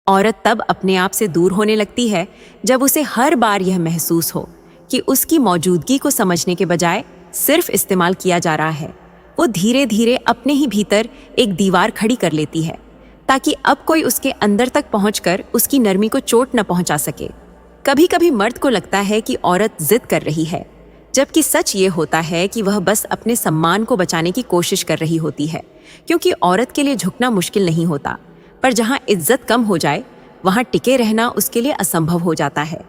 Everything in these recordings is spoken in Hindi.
औरत तब अपने आप से दूर होने लगती है जब उसे हर बार यह महसूस हो कि उसकी मौजूदगी को समझने के बजाय सिर्फ इस्तेमाल किया जा रहा है। वो धीरे धीरे अपने ही भीतर एक दीवार खड़ी कर लेती है ताकि अब कोई उसके अंदर तक पहुंचकर उसकी नरमी को चोट न पहुंचा सके। कभी कभी मर्द को लगता है कि औरत जिद कर रही है, जबकि सच ये होता है कि वह बस अपने सम्मान को बचाने की कोशिश कर रही होती है, क्योंकि औरत के लिए झुकना मुश्किल नहीं होता, पर जहाँ इज्जत कम हो जाए वहाँ टिके रहना उसके लिए असंभव हो जाता है।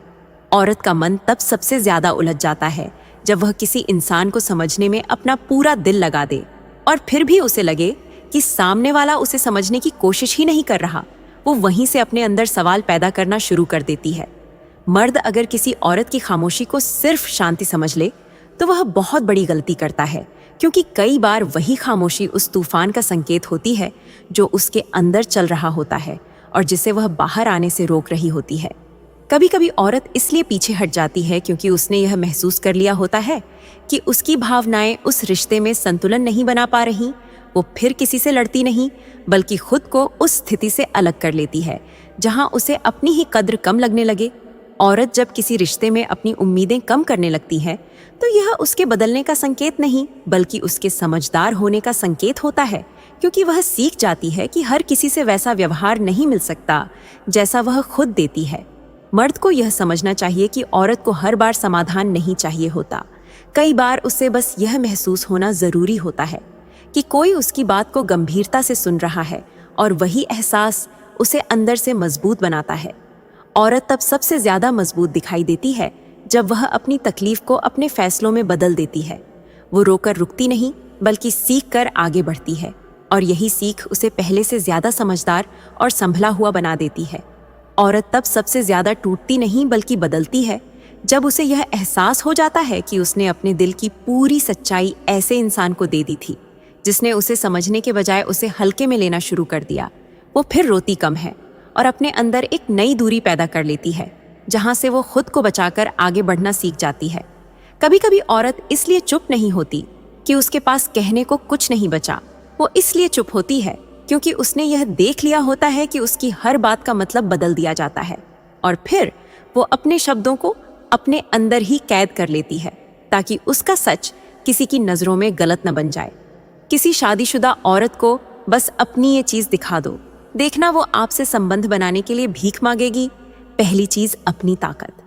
औरत का मन तब सबसे ज्यादा उलझ जाता है जब वह किसी इंसान को समझने में अपना पूरा दिल लगा दे और फिर भी उसे लगे कि सामने वाला उसे समझने की कोशिश ही नहीं कर रहा। वो वहीं से अपने अंदर सवाल पैदा करना शुरू कर देती है। मर्द अगर किसी औरत की खामोशी को सिर्फ शांति समझ ले तो वह बहुत बड़ी गलती करता है, क्योंकि कई बार वही खामोशी उस तूफान का संकेत होती है जो उसके अंदर चल रहा होता है और जिसे वह बाहर आने से रोक रही होती है। कभी कभी औरत इसलिए पीछे हट जाती है क्योंकि उसने यह महसूस कर लिया होता है कि उसकी भावनाएं उस रिश्ते में संतुलन नहीं बना पा रही। वो फिर किसी से लड़ती नहीं, बल्कि खुद को उस स्थिति से अलग कर लेती है जहां उसे अपनी ही कद्र कम लगने लगे। औरत जब किसी रिश्ते में अपनी उम्मीदें कम करने लगती है तो यह उसके बदलने का संकेत नहीं, बल्कि उसके समझदार होने का संकेत होता है, क्योंकि वह सीख जाती है कि हर किसी से वैसा व्यवहार नहीं मिल सकता जैसा वह खुद देती है। मर्द को यह समझना चाहिए कि औरत को हर बार समाधान नहीं चाहिए होता। कई बार उसे बस यह महसूस होना जरूरी होता है कि कोई उसकी बात को गंभीरता से सुन रहा है, और वही एहसास उसे अंदर से मजबूत बनाता है। औरत तब सबसे ज्यादा मजबूत दिखाई देती है जब वह अपनी तकलीफ को अपने फैसलों में बदल देती है। वो रोकर रुकती नहीं, बल्कि सीख कर आगे बढ़ती है, और यही सीख उसे पहले से ज्यादा समझदार और संभला हुआ बना देती है। औरत तब सबसे ज्यादा टूटती नहीं बल्कि बदलती है जब उसे यह एहसास हो जाता है कि उसने अपने दिल की पूरी सच्चाई ऐसे इंसान को दे दी थी जिसने उसे समझने के बजाय उसे हल्के में लेना शुरू कर दिया। वो फिर रोती कम है और अपने अंदर एक नई दूरी पैदा कर लेती है जहां से वो खुद को बचाकर आगे बढ़ना सीख जाती है। कभी कभी औरत इसलिए चुप नहीं होती कि उसके पास कहने को कुछ नहीं बचा। वो इसलिए चुप होती है क्योंकि उसने यह देख लिया होता है कि उसकी हर बात का मतलब बदल दिया जाता है, और फिर वो अपने शब्दों को अपने अंदर ही कैद कर लेती है ताकि उसका सच किसी की नजरों में गलत न बन जाए। किसी शादीशुदा औरत को बस अपनी ये चीज दिखा दो, देखना वो आपसे संबंध बनाने के लिए भीख मांगेगी। पहली चीज अपनी ताकत।